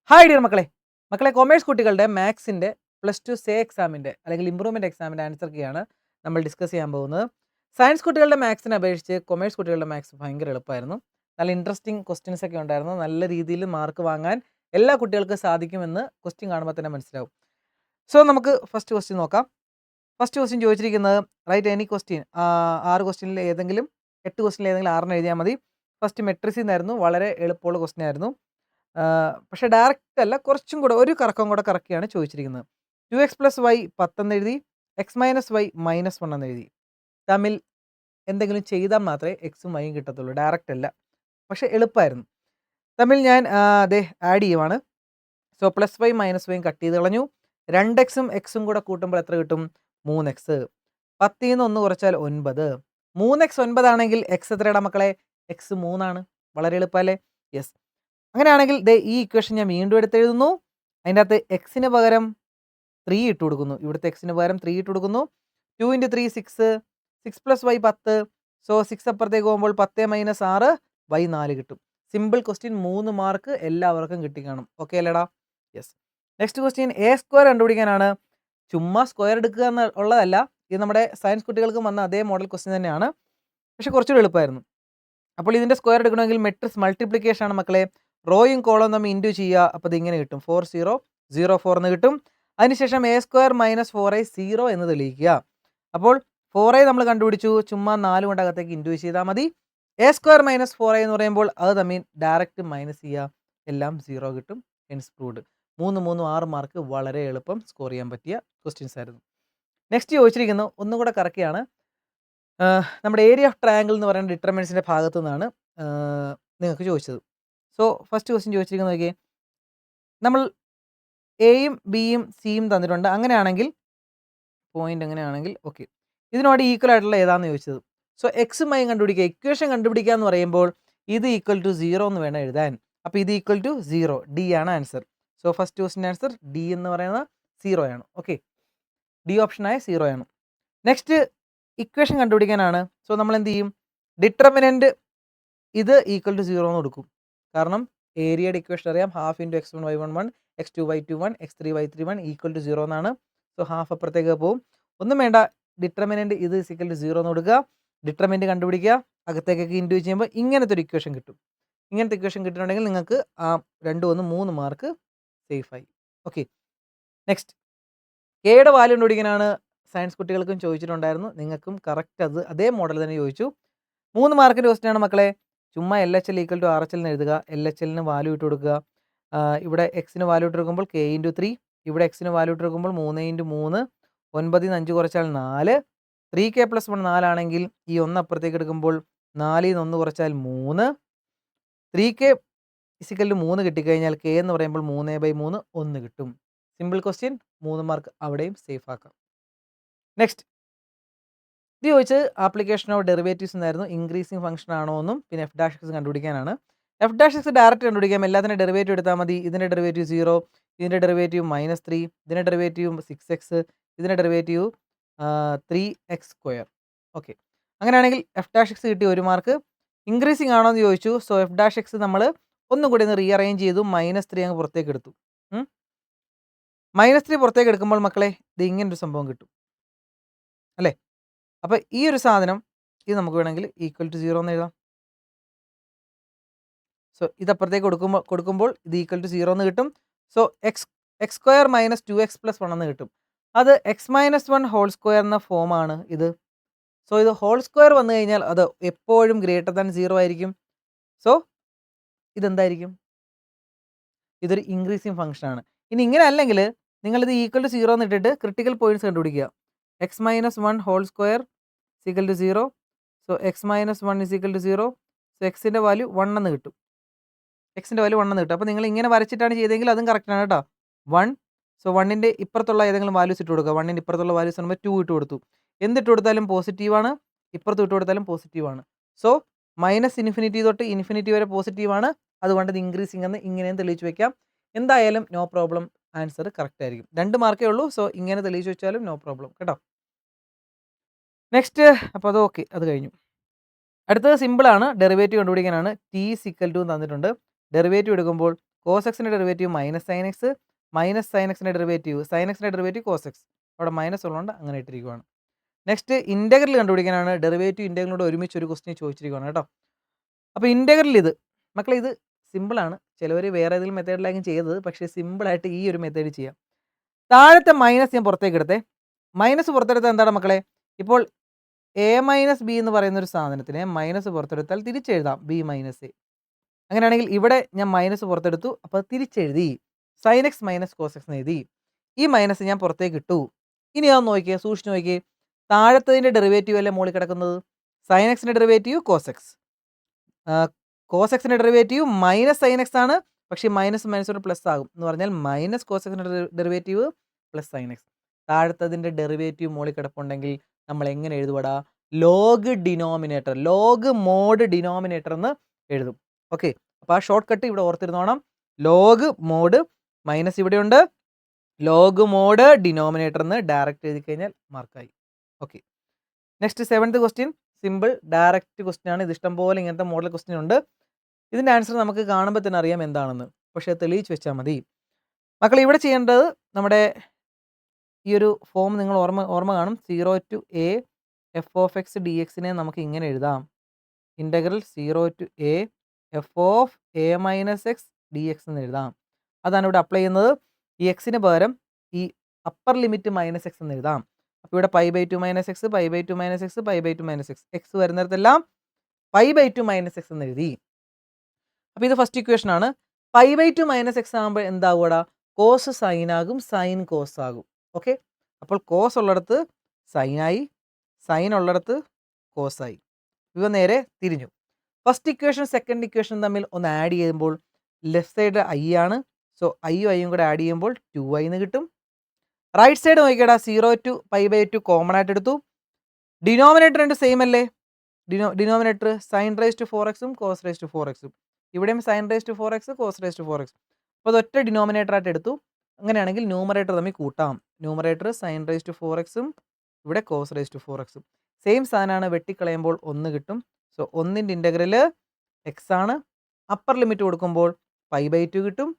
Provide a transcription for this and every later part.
Hi dear മക്കളെ മക്കളെ commerce കുട്ടികളുടെ മാത്സിൻ്റെ +2 സേ എക്സാമിൻ്റെ അല്ലെങ്കിൽ ഇമ്പ്രൂവ്മെൻറ്റ് എക്സാമിൻ്റെ ആൻസർ കീയാണ് നമ്മൾ ഡിസ്കസ് ചെയ്യാൻ പോകുന്നത്. സയൻസ് കുട്ടികളുടെ മാത്സിനെ അപേക്ഷിച്ച് കൊമേഴ്സ് കുട്ടികളുടെ മാത്സ് ഭയങ്കര എളുപ്പമായിരുന്നു. നല്ല ഇൻട്രസ്റ്റിംഗ് ക്വസ്റ്റ്യൻസ് ഒക്കെ ഉണ്ടായിരുന്നു. നല്ല രീതിയിൽ മാർക്ക് വാങ്ങാൻ എല്ലാ കുട്ടികൾക്കും സാധിക്കുമെന്ന് ക്വസ്റ്റ്യൻ കാണുമ്പോൾ തന്നെ മനസ്സിലാവും. സോ നമുക്ക് ഫസ്റ്റ് ക്വസ്റ്റ്യൻ നോക്കാം. ഫസ്റ്റ് ക്വസ്റ്റ്യൻ ചോദിച്ചിരിക്കുന്നത് റൈറ്റ് എനി ക്വസ്റ്റ്യൻ 6 ക്വസ്റ്റ്യനിൽ ഏതെങ്കിലും 8 ക്വസ്റ്റ്യനിൽ ഏതെങ്കിലും 6 എഴുതിയാൽ മതി. ഫസ്റ്റ് മെട്രിക്സിൽ നിന്നായിരുന്നു. വളരെ എളുപ്പമുള്ള ക്വസ്റ്റ്യൻ ആയിരുന്നു. പക്ഷേ ഡയറക്റ്റ് അല്ല, കുറച്ചും കൂടെ ഒരു കറക്കം കൂടെ കറക്കിയാണ് ചോദിച്ചിരിക്കുന്നത്. 2x + y 10 എന്നെഴുതി, x - y -1 എന്നെഴുതി. തമ്മിൽ എന്തെങ്കിലും ചെയ്താൽ മാത്രമേ എക്സും വൈയും കിട്ടത്തുള്ളൂ. ഡയറക്റ്റ് അല്ല, പക്ഷേ എളുപ്പമായിരുന്നു. തമ്മിൽ ഞാൻ ആഡ് ചെയ്യുവാണ്. സോ +y -y കട്ട് ചെയ്ത് കളഞ്ഞു. 2xും എക്സും കൂടെ കൂട്ടുമ്പോൾ എത്ര കിട്ടും? 3x. 10ൽ നിന്ന് 1 കുറച്ചാൽ 9. 3x 9 ആണെങ്കിൽ എക്സ് എത്രയുടെ മക്കളെ? എക്സ് 3 ആണ്. വളരെ എളുപ്പമല്ലേ? യെസ്. അങ്ങനെയാണെങ്കിൽ ഈ ഇക്വേഷൻ ഞാൻ വീണ്ടും എടുത്തെഴുതുന്നു. അതിൻ്റെ അകത്ത് എക്സിന് പകരം 3 ഇട്ട് കൊടുക്കുന്നു. ഇവിടുത്തെ എക്സിന് പകരം 3 ഇട്ട് കൊടുക്കുന്നു. 2 × 3 6, 6 + y 10. സോ 6 അപ്പുറത്തേക്ക് പോകുമ്പോൾ 10 - 6 y 4 കിട്ടും. സിമ്പിൾ ക്വസ്റ്റ്യൻ, 3 മാർക്ക് എല്ലാവർക്കും കിട്ടിക്കാണും. ഓക്കെ അല്ലേടാ? യെസ്. Next question A² കണ്ടുപിടിക്കാനാണ്. ചുമ്മാ സ്ക്വയർ എടുക്കുക എന്നുള്ളതല്ല. ഇത് നമ്മുടെ സയൻസ് കുട്ടികൾക്കും വന്ന അതേ മോഡൽ ക്വസ്റ്റ്യൻ തന്നെയാണ്. പക്ഷേ കുറച്ചുകൂടി എളുപ്പമായിരുന്നു. അപ്പോൾ ഇതിൻ്റെ സ്ക്വയർ എടുക്കണമെങ്കിൽ മെട്രിക്സ് മൾട്ടിപ്ലിക്കേഷൻ ആണ് മക്കളെ. റോയും കോളവും തമ്മിൽ ഇൻറ്റു ചെയ്യുക. അപ്പോൾ ഇതിങ്ങനെ കിട്ടും. 4 0 0 4 എന്ന് കിട്ടും. അതിനുശേഷം A² - 4i 0 എന്ന് തെളിയിക്കുക. അപ്പോൾ 4i നമ്മൾ കണ്ടുപിടിച്ചു. ചുമ്മാ 4 കൊണ്ട് അകത്തേക്ക് ഇൻറ്റു ചെയ്താൽ മതി. A² - 4i എന്ന് പറയുമ്പോൾ അത് തമ്മിൽ ഡയറക്റ്റ് മൈനസ് ചെയ്യുക. എല്ലാം 0 കിട്ടും. Hence proved. 3 3 6 മാർക്ക് വളരെ എളുപ്പം സ്കോർ ചെയ്യാൻ പറ്റിയ ക്വസ്റ്റ്യൻസ് ആയിരുന്നു. നെക്സ്റ്റ് ചോദിച്ചിരിക്കുന്നു, ഒന്നും കൂടെ കറക്കിയാണ്. നമ്മുടെ ഏരിയ ഓഫ് ട്രയാങ്കിൾ എന്ന് പറയുന്ന ഡിറ്റർമിനൻസിൻ്റെ ഭാഗത്തു നിന്നാണ് നിങ്ങൾക്ക് ചോദിച്ചത്. സോ ഫസ്റ്റ് ക്വസ്റ്റ്യൻ ചോദിച്ചിരിക്കുന്നത് നോക്കിയേ. നമ്മൾ എയും ബിയും സിയും തന്നിട്ടുണ്ട്. അങ്ങനെയാണെങ്കിൽ പോയിന്റ് അങ്ങനെയാണെങ്കിൽ ഓക്കെ, ഇതിനോട് ഈക്വൽ ആയിട്ടുള്ള ഏതാണെന്ന് ചോദിച്ചത്. സോ എക്സും വൈയും കണ്ടുപിടിക്കുക. ഇക്വേഷൻ കണ്ടുപിടിക്കുക എന്ന് പറയുമ്പോൾ ഇത് = 0 എന്ന് വേണം എഴുതാൻ. അപ്പോൾ ഇത് = 0. ഡി ആണ് ആൻസർ. സോ ഫസ്റ്റ് ക്വസ്റ്റിൻ്റെ ആൻസർ ഡി എന്ന് പറയുന്നത് 0 ആണ്. ഓക്കെ, ഡി ഓപ്ഷനായ 0 ആണ്. Next equation കണ്ടുപിടിക്കാനാണ്. സോ നമ്മൾ എന്ത് ചെയ്യും? ഡിറ്റർമിനൻറ്റ് ഇത് = 0 എന്ന് കൊടുക്കും. കാരണം ഏരിയയുടെ ഇക്വേഷൻ അറിയാം. ½ × x1 y1 1 x2 y2 1 x3 y3 1 = 0 എന്നാണ്. സോ ഹാഫ് അപ്പുറത്തേക്ക് പോകും. ഒന്നും വേണ്ട, ഡിറ്റർമിനൻറ്റ് ഇത് = 0 എന്ന് കൊടുക്കുക. ഡിറ്റർമിനൻറ്റ് കണ്ടുപിടിക്കുക. അകത്തേക്കൊക്കെ ഇൻറ്റു ചെയ്യുമ്പോൾ ഇങ്ങനത്തെ ഒരു ഇക്വേഷൻ കിട്ടും. ഇങ്ങനത്തെ ഇക്വേഷൻ കിട്ടുന്നുണ്ടെങ്കിൽ നിങ്ങൾക്ക് 2 1 3 മാർക്ക് സേഫായി. ഓക്കെ, നെക്സ്റ്റ് കെയുടെ വാല്യൂ കണ്ടുപിടിക്കാനാണ്. സയൻസ് കുട്ടികൾക്കും ചോദിച്ചിട്ടുണ്ടായിരുന്നു. നിങ്ങൾക്കും കറക്റ്റ് അതേ മോഡൽ തന്നെ ചോദിച്ചു. 3 മാർക്കിൻ്റെ ക്വസ്റ്റ്യൻ ആണ് മക്കളെ. ചുമ്മാ LHL = RHL എന്ന് എഴുതുക. LHLന് വാല്യൂ ഇട്ട് കൊടുക്കുക. ഇവിടെ എക്സിന് വാല്യൂ ഇട്ട് കൊടുക്കുമ്പോൾ k × 3. ഇവിടെ എക്സിന് വാല്യൂ ഇട്ട് കൊടുക്കുമ്പോൾ 3 × 3. 9ൽ നിന്ന് 5 കുറച്ചാൽ 4. 3k + 1 4 ആണെങ്കിൽ ഈ 1 അപ്പുറത്തേക്ക് എടുക്കുമ്പോൾ 4ൽ നിന്ന് 1 കുറച്ചാൽ 3. 3k = 3 കിട്ടിക്കഴിഞ്ഞാൽ k എന്ന് പറയുമ്പോൾ 3/3 1 കിട്ടും. സിമ്പിൾ ക്വസ്റ്റ്യൻ, 3 മാർക്ക് അവിടെയും സേഫ് ആക്കാം. നെക്സ്റ്റ് ഇത് ചോദിച്ചത് ആപ്ലിക്കേഷൻ ഓഫ് ഡെറിവേറ്റീവ്സ് എന്നായിരുന്നു. ഇൻക്രീസിങ് ഫംഗ്ഷൻ ആണോ എന്നും പിന്നെ f' കണ്ടുപിടിക്കാനാണ്. f' ഡയറക്റ്റ് കണ്ടുപിടിക്കാം. എല്ലാത്തിൻ്റെ ഡെറിവേറ്റീവ് എടുത്താൽ മതി. ഇതിൻ്റെ ഡെറിവേറ്റീവ് 0, ഇതിൻ്റെ ഡെറിവേറ്റീവ് -3, ഇതിൻ്റെ ഡെറിവേറ്റീവ് 6x, ഇതിൻ്റെ ഡെറിവേറ്റീവ് 3x². ഓക്കെ, അങ്ങനെയാണെങ്കിൽ f' കിട്ടി 1 മാർക്ക്. ഇൻക്രീസിങ് ആണോ എന്ന് ചോദിച്ചു. സോ f' നമ്മൾ ഒന്നും കൂടി ഒന്ന് റീഅറേഞ്ച് ചെയ്തു. -3 അങ്ങ് പുറത്തേക്ക് എടുത്തു. -3 പുറത്തേക്ക് എടുക്കുമ്പോൾ മക്കളെ ഇത് ഇങ്ങനൊരു സംഭവം കിട്ടും അല്ലേ? അപ്പോൾ ഈ ഒരു സാധനം ഇത് നമുക്ക് വേണമെങ്കിൽ = 0 എന്ന് എഴുതാം. സോ ഇതപ്പുറത്തേക്ക് കൊടുക്കുമ്പോൾ ഇത് = 0 എന്ന് കിട്ടും. സോ x² - 2x + 1 എന്ന് കിട്ടും. അത് x - 1 ഹോൾ സ്ക്വയർ എന്ന ഫോമാണ് ഇത്. സോ ഇത് ഹോൾ സ്ക്വയർ വന്നു കഴിഞ്ഞാൽ അത് എപ്പോഴും > 0 ആയിരിക്കും. സോ ഇതെന്തായിരിക്കും? ഇതൊരു ഇൻക്രീസിങ് ഫംഗ്ഷൻ ആണ്. ഇനി ഇങ്ങനെ അല്ലെങ്കിൽ നിങ്ങളിത് = 0 എന്ന് ഇട്ടിട്ട് ക്രിട്ടിക്കൽ പോയിന്റ്സ് കണ്ടുപിടിക്കുക. x - 1 whole square = 0. So x - 1 = 0. So എക്സിൻ്റെ വാല്യൂ 1 എന്ന് കിട്ടും. എക്സിൻ്റെ വാല്യൂ 1 എന്ന് കിട്ടും. അപ്പോൾ നിങ്ങൾ ഇങ്ങനെ വരച്ചിട്ടാണ് ചെയ്തതെങ്കിൽ അതും കറക്റ്റാണ് കേട്ടോ. 1. സോ 1ൻ്റെ ഇപ്പുറത്തുള്ള ഏതെങ്കിലും വാല്യൂസ് ഇട്ട് കൊടുക്കുക. 1ൻ്റെ ഇപ്പുറത്തുള്ള വാല്യൂസ് പറയുമ്പോൾ 2 ഇട്ട് കൊടുത്തു. എന്തിട്ട് കൊടുത്താലും പോസിറ്റീവാണ്. ഇപ്പുറത്ത് ഇട്ട് കൊടുത്താലും പോസിറ്റീവാണ്. സോ -∞ തൊട്ട് ഇൻഫിനിറ്റി വരെ പോസിറ്റീവാണ്. അതുകൊണ്ട് ഇത് ഇൻക്രീസിങ് എന്ന് ഇങ്ങനെയും തെളിയിച്ച് വയ്ക്കാം. എന്തായാലും നോ പ്രോബ്ലം, ആൻസർ കറക്റ്റ് ആയിരിക്കും. 2 മാർക്കേ ഉള്ളൂ. സോ ഇങ്ങനെ തെളിയിച്ച് വെച്ചാലും നോ പ്രോബ്ലം കേട്ടോ. നെക്സ്റ്റ് അപ്പോൾ അത് ഓക്കെ, അത് കഴിഞ്ഞു. അടുത്തത് സിമ്പിളാണ്. ഡെറിവേറ്റീവ് കണ്ടുപിടിക്കാനാണ്. t = തന്നിട്ടുണ്ട്. ഡെറിവേറ്റീവ് എടുക്കുമ്പോൾ കോസ് എക്സിൻ്റെ derivative minus sine x, minus sine എക്സിൻ്റെ ഡെറിവേറ്റീവ് സൈൻ എക്സിൻ്റെ ഡെറിവേറ്റീവ് കോസ് എക്സ്. അവിടെ മൈനസ് ഉള്ളതുകൊണ്ട് അങ്ങനെ ഇട്ടിരിക്കുകയാണ്. നെക്സ്റ്റ് ഇൻ്റഗ്രൽ കണ്ടുപിടിക്കാനാണ്. ഡെറിവേറ്റീവ് ഇൻ്റഗ്രലോട് ഒരുമിച്ച് ഒരു ക്വസ്റ്റ്യൻ ചോദിച്ചിരിക്കുകയാണ് കേട്ടോ. അപ്പോൾ ഇൻ്റഗ്രൽ ഇത് മക്കളെ ഇത് സിമ്പിളാണ്. ചിലവർ വേറെ ഏതെങ്കിലും മെത്തേഡിലായിരിക്കും ചെയ്തത്, പക്ഷേ സിമ്പിളായിട്ട് ഈ ഒരു മെത്തേഡ് ചെയ്യാം. താഴത്തെ മൈനസ് ഞാൻ പുറത്തേക്ക് എടുത്തേ. മൈനസ് പുറത്തെടുത്താൽ എന്താണ് മക്കളെ? ഇപ്പോൾ എ മൈനസ് ബി എന്ന് പറയുന്ന ഒരു സാധനത്തിനെ മൈനസ് പുറത്തെടുത്താൽ തിരിച്ചെഴുതാം ബി മൈനസ് എ. അങ്ങനെയാണെങ്കിൽ ഇവിടെ ഞാൻ മൈനസ് പുറത്തെടുത്തു, അപ്പോൾ തിരിച്ചെഴുതി sine x minus cos x എന്ന് എഴുതി. ഈ മൈനസ് ഞാൻ പുറത്തേക്ക് ഇട്ടു. ഇനി അതൊന്ന് നോക്കിയേ, സൂക്ഷിച്ച് നോക്കിയേ. താഴത്തതിൻ്റെ ഡെറിവേറ്റീവ് അല്ലേ മുകളിൽ കിടക്കുന്നത്? സൈൻ എക്സിൻ്റെ ഡെറിവേറ്റീവ് കോസ് എക്സ്, കോസ് എക്സിൻ്റെ ഡെറിവേറ്റീവ് മൈനസ് സൈൻ എക്സ് ആണ്. പക്ഷേ മൈനസ് മൈനസ് ഒരു പ്ലസ് ആകും എന്ന് പറഞ്ഞാൽ മൈനസ് കോസ് എക്സിൻ്റെ ഡെറിവേറ്റീവ് പ്ലസ് സൈൻ എക്സ്. താഴത്തതിൻ്റെ ഡെറിവേറ്റീവ് മുകളിൽ കിടപ്പുണ്ടെങ്കിൽ നമ്മൾ എങ്ങനെ എഴുതുവടാ? Log denominator, log mod denominator എന്ന് എഴുതും. ഓക്കെ, അപ്പോൾ ആ ഷോർട്ട് കട്ട് ഇവിടെ ഓർത്തിരുന്നോണം. ലോഗ് മോഡ് മൈനസ് ഇവിടെയുണ്ട്, ലോഗ് മോഡ് ഡിനോമിനേറ്റർ എന്ന് ഡയറക്റ്റ് എഴുതി കഴിഞ്ഞാൽ മാർക്കായി. Okay, next 7th question. Simple direct question ആണ്. ഇത് ഇഷ്ടംപോലെ ഇങ്ങനത്തെ മോഡൽ ക്വസ്റ്റ്യൻ ഉണ്ട്. ഇതിൻ്റെ ആൻസർ നമുക്ക് കാണുമ്പോൾ തന്നെ അറിയാം എന്താണെന്ന്, പക്ഷേ തെളിയിച്ച് വെച്ചാൽ മതി. മക്കൾ ഇവിടെ ചെയ്യേണ്ടത് നമ്മുടെ ഈ ഒരു ഫോം നിങ്ങൾ ഓർമ്മ കാണും. 0 to a f of x dx-നെ നമുക്ക് ഇങ്ങനെ എഴുതാം. Integral 0 to a f of a minus x dx എന്ന് എഴുതാം. അതാണ് ഇവിടെ അപ്ലൈ ചെയ്യുന്നത്. ഈ എക്സിന് പകരം ഈ അപ്പർ ലിമിറ്റ് മൈനസ് എക്സ് എന്ന് എഴുതാം. അപ്പോൾ ഇവിടെ π/2 minus x, π/2 minus x, π/2 minus x, x വരുന്നിടത്തെല്ലാം π/2 മൈനസ് എക്സ് എന്ന് എഴുതി. അപ്പോൾ ഇത് ഫസ്റ്റ് ഇക്വേഷൻ ആണ്. π/2 മൈനസ് എക്സ് ആകുമ്പോൾ എന്താകൂടാ? കോസ് സൈൻ ആകും, സൈൻ കോസ് ആകും. ഓക്കെ, അപ്പോൾ കോസ് ഉള്ളിടത്ത് സൈനായി, സൈൻ ഉള്ളിടത്ത് കോസായി. ഇവ നേരെ തിരിഞ്ഞു. ഫസ്റ്റ് ഇക്വേഷൻ സെക്കൻഡ് ഇക്വേഷൻ തമ്മിൽ ഒന്ന് ആഡ് ചെയ്യുമ്പോൾ ലെഫ്റ്റ് സൈഡ് ഐ ആണ്. സോ ഐയും ഐയും കൂടെ ആഡ് ചെയ്യുമ്പോൾ 2i എന്ന് കിട്ടും. റൈറ്റ് സൈഡ് നോക്കിക്കടാ, 0 to π/2 കോമൺ ആയിട്ട് എടുത്തു. ഡിനോമിനേറ്റർ രണ്ട് സെയിം അല്ലേ? Denominator sine raise to 4x cos raise to 4x. ഇവിടെയും sine raise to 4x cos raise to 4x. അപ്പോൾ അതൊറ്റ ഡിനോമിനേറ്റർ ആയിട്ട് എടുത്തു. അങ്ങനെയാണെങ്കിൽ ന്യൂമറേറ്റർ തമ്മിൽ കൂട്ടാം. Numerator sign raise to 4x, ഇവിടെ cos raise to 4x. Same സാധനമാണ്, വെട്ടിക്കളയുമ്പോൾ 1 കിട്ടും. സോ 1ൻ്റെ ഇൻ്റഗ്രൽ എക്സ് ആണ്. അപ്പർ ലിമിറ്റ് കൊടുക്കുമ്പോൾ π/2 കിട്ടും.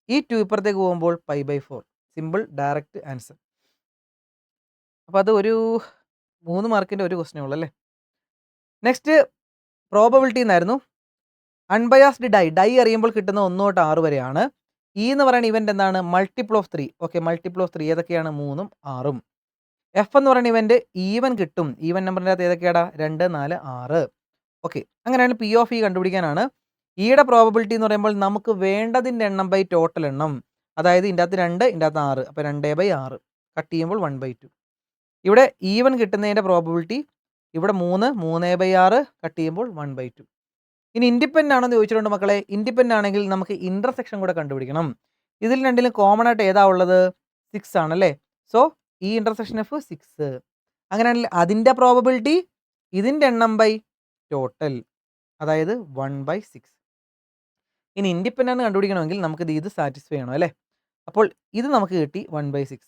ഈ 2 ഇപ്പുറത്തേക്ക് പോകുമ്പോൾ π/4. Simple direct answer. അപ്പോൾ അത് ഒരു 3 മാർക്കിൻ്റെ ഒരു ക്വസ്റ്റ്യൻ ഉള്ളൂ അല്ലേ. നെക്സ്റ്റ് പ്രോബബിലിറ്റി എന്നായിരുന്നു. അൺബയാസ്ഡ് ഡൈ അറിയുമ്പോൾ കിട്ടുന്ന 1 തൊട്ട് 6 വരെയാണ്. ഇ എന്ന് പറയുന്ന ഇവൻ്റ് എന്താണ്? Multiple of 3. Okay, multiple of 3 ഏതൊക്കെയാണ്? 3ഉം 6ഉം. എഫ് എന്ന് പറയുന്ന ഇവൻ്റ് ഈവൻ കിട്ടും. ഈവൻ നമ്പറിൻ്റെ അകത്ത് ഏതൊക്കെയാടാ? 2, 4, 6. ഓക്കെ, അങ്ങനെയാണെങ്കിൽ പി ഓഫ് ഇ കണ്ടുപിടിക്കാനാണ്. ഇയുടെ പ്രോബബിലിറ്റി എന്ന് പറയുമ്പോൾ നമുക്ക് വേണ്ടതിൻ്റെ എണ്ണം ബൈ ടോട്ടൽ എണ്ണം. അതായത് ഇതിൻ്റെ അകത്ത് 2, ഇതിൻ്റെ അകത്ത് 6. അപ്പോൾ 2/6 കട്ട് ചെയ്യുമ്പോൾ 1/2. ഇവിടെ ഈവൻ കിട്ടുന്നതിൻ്റെ പ്രോബബിലിറ്റി ഇവിടെ 3, 3/6 കട്ട് ചെയ്യുമ്പോൾ 1/2. ഇനി ഇൻഡിപെൻഡൻ്റ് ആണോ എന്ന് ചോദിച്ചിട്ടുണ്ട് മക്കളെ. ഇൻഡിപെൻഡൻ്റ് ആണെങ്കിൽ നമുക്ക് ഇൻ്റർസെക്ഷൻ കൂടെ കണ്ടുപിടിക്കണം. ഇതിൽ രണ്ടിലും കോമൺ ആയിട്ട് ഏതാ ഉള്ളത്? 6 ആണല്ലേ. സോ ഈ ഇൻ്റർസെക്ഷൻ എഫ് 6. അങ്ങനെയാണെങ്കിൽ അതിൻ്റെ പ്രോബബിലിറ്റി ഇതിൻ്റെ എണ്ണം ബൈ ടോട്ടൽ, അതായത് 1/6. ഇനി ഇൻഡിപെൻഡൻ്റ് കണ്ടുപിടിക്കണമെങ്കിൽ നമുക്ക് ഇത് സാറ്റിസ്ഫൈ ചെയ്യണം അല്ലേ. അപ്പോൾ ഇത് നമുക്ക് കിട്ടി 1/6.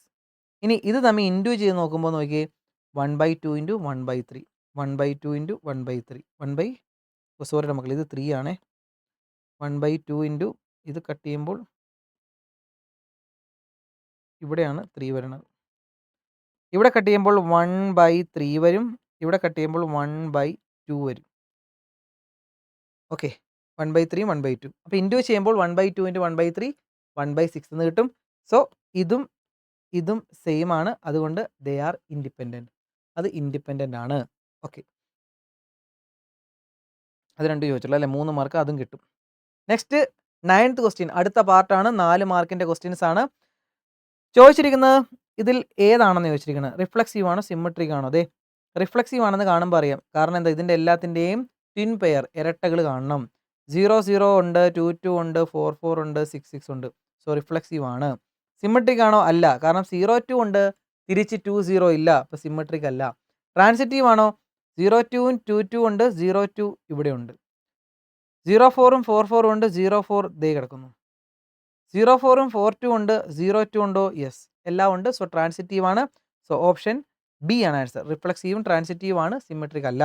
ഇനി ഇത് തമ്മിൽ ഇൻറ്റു ചെയ്ത് നോക്കുമ്പോൾ നോക്കിയേ, 1/2 ഇൻറ്റു 1/3, 1/2 ഇൻറ്റു 1/3, സോറി മക്കളെ ഇത് 3 ആണേ. 1/2 ഇൻറ്റു ഇത് കട്ട് ചെയ്യുമ്പോൾ ഇവിടെയാണ് 3 വരുന്നത്. ഇവിടെ കട്ട് ചെയ്യുമ്പോൾ 1/3 വരും. ഇവിടെ കട്ട് ചെയ്യുമ്പോൾ 1/2 വരും. ഓക്കെ, 1/3, 1/2. അപ്പോൾ ഇൻറ്റു ചെയ്യുമ്പോൾ 1/2 ഇൻറ്റു 1/3 1/6 എന്ന് കിട്ടും. സോ ഇതും സെയിം ആണ്. അതുകൊണ്ട് ദേ ആർ ഇൻഡിപെൻഡൻറ്റ്. അത് ഇൻഡിപെൻഡൻ്റ് ആണ്. ഓക്കെ, അത് രണ്ടും ചോദിച്ചുള്ളൂ അല്ലേ. 3 മാർക്ക് അതും കിട്ടും. നെക്സ്റ്റ് 9th ക്വസ്റ്റ്യൻ, അടുത്ത പാർട്ടാണ്. 4 മാർക്കിൻ്റെ ക്വസ്റ്റ്യൻസ് ആണ് ചോദിച്ചിരിക്കുന്നത്. ഇതിൽ ഏതാണെന്ന് ചോദിച്ചിരിക്കുന്നത്? റിഫ്ലക്സീവ് ആണോ സിമ്മട്രിക് ആണോ? അതെ, റിഫ്ലക്സീവ് ആണെന്ന് കാണുമ്പോൾ അറിയാം. കാരണം എന്താ? ഇതിൻ്റെ എല്ലാത്തിൻ്റെയും ട്വിൻ പെയർ ഇരട്ടകൾ കാണണം. 0, 0 ഉണ്ട്, 2, 2 ഉണ്ട്, 4, 4 ഉണ്ട്, 6, 6 ഉണ്ട്. സോ റിഫ്ലക്സീവ് ആണ്. സിമ്മട്രിക് ആണോ? അല്ല, കാരണം 0, 2 ഉണ്ട്, തിരിച്ച് 2, 0 ഇല്ല, അപ്പോൾ സിമ്മട്രിക് അല്ല. ട്രാൻസിറ്റീവ് ആണോ? 0, 2ഉം 2, 2 ഉണ്ട്, 0, 2 ഇവിടെ ഉണ്ട്. 0, 4ഉം 4, 4 ഉണ്ട്, 0, 4 ദേ കിടക്കുന്നു. 0, 4ഉം 4, 2 ഉണ്ട്, 0, 2 ഉണ്ടോ? യെസ്, എല്ലാം ഉണ്ട്. സോ ട്രാൻസിറ്റീവ് ആണ്. സോ ഓപ്ഷൻ ബി ആണ് ആൻസർ. റിഫ്ലക്സീവും ട്രാൻസിറ്റീവ് ആണ്, സിമ്മട്രിക് അല്ല.